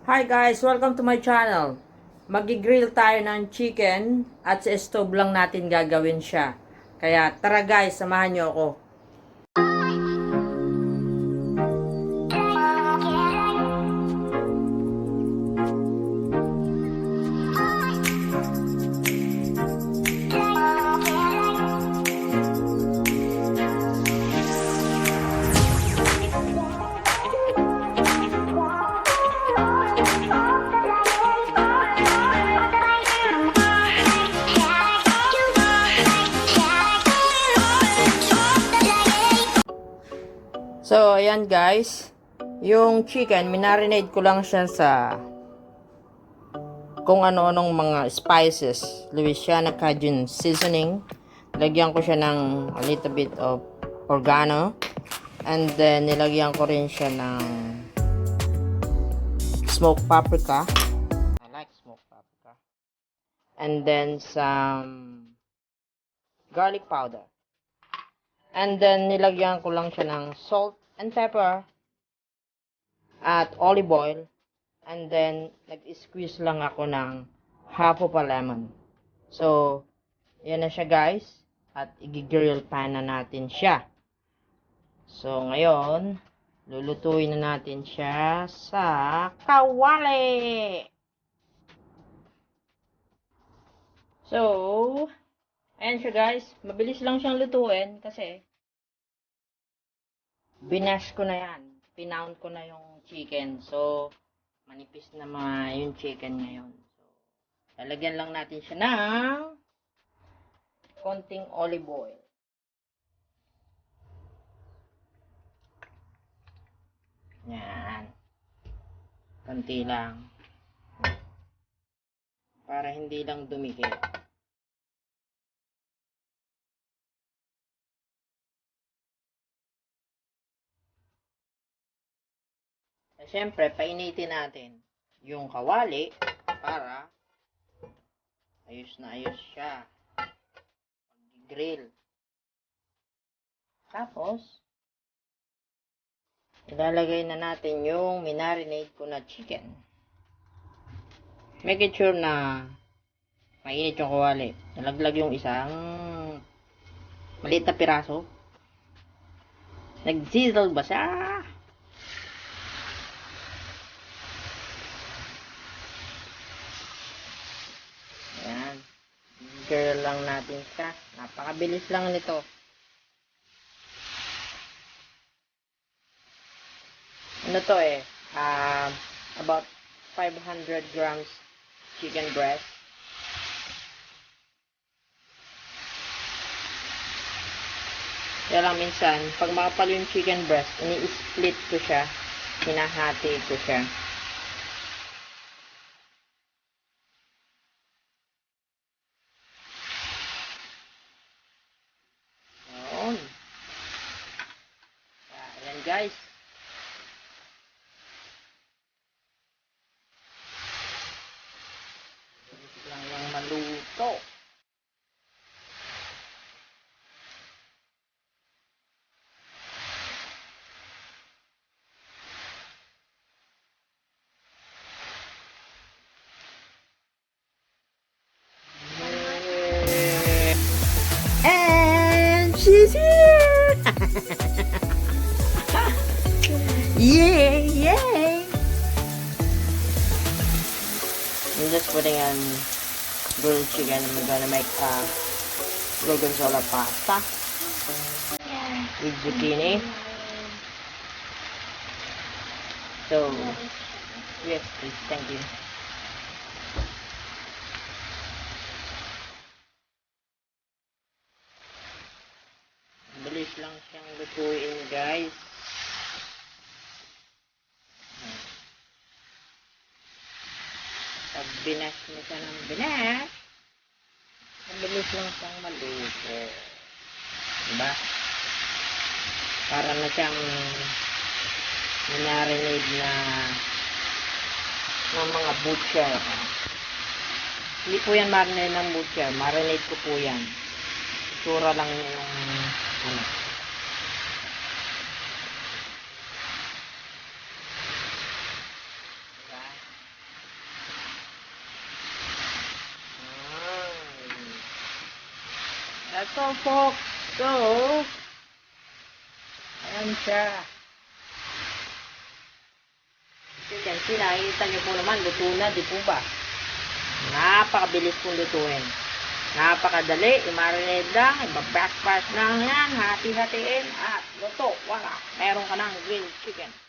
Hi guys! Welcome to my channel. Magigrill tayo ng chicken at sa stove lang natin gagawin siya. Kaya tara guys, samahan nyo ako. So, ayan guys. Yung chicken, minarinate ko lang siya sa kung ano-anong mga spices. Louisiana Cajun seasoning. Lagyan ko siya ng a little bit of oregano. And then, nilagyan ko rin siya ng smoked paprika. I like smoked paprika. And then, some garlic powder. And then, nilagyan ko lang siya ng salt and pepper at olive oil. And then, nag-squeeze lang ako ng half of a lemon. So, yan na siya guys. At i-grill pan na natin siya. So, ngayon, lulutuin na natin siya sa kawali. So, ayan siya guys. Mabilis lang siyang lutuin kasi binash ko na yan. Pinound ko na yung chicken. So, manipis na yung chicken ngayon. So, lalagyan lang natin siya ng konting olive oil. Yan. Konti lang. Para hindi lang dumikit. Siyempre, painitin natin yung kawali para ayos na ayos siya. Pag-grill. Tapos, ilalagay na natin yung minarinate ko na chicken. Make sure na mainit yung kawali. Nalaglag yung isang maliit na piraso. Nag-sizzle ba siya? Girl lang natin siya. Napakabilis lang nito. Ano to about 500 grams chicken breast. Kaya lang minsan, pag makapal yung chicken breast, ini-split ko siya. Hinahati ko siya. Ayan guys. Bilis lang yung maluto. And she's here! Yay! Yay! I'm just putting on grilled chicken. I'm gonna make gorgonzola pasta with zucchini. So, yes, please, thank you. Bilis lang siyang lutuin, guys. Pag binash mo siya ng binash, mabilis lang siyang maluto. Diba? Para na siyang minarinade na ng mga butcher. Hindi po yan marinade ng butcher. Marinade ko po yan. Sura lang yung ano. Diba? That's all, folks. So, ayan siya. You can see, nakikita niyo po naman, luto na, di po ba? Napakabilis pong lutuin. Napakadali, i-marinate lang, i-backpass lang yan, hati-hatiin, at luto, wala. Meron ka ng grilled chicken.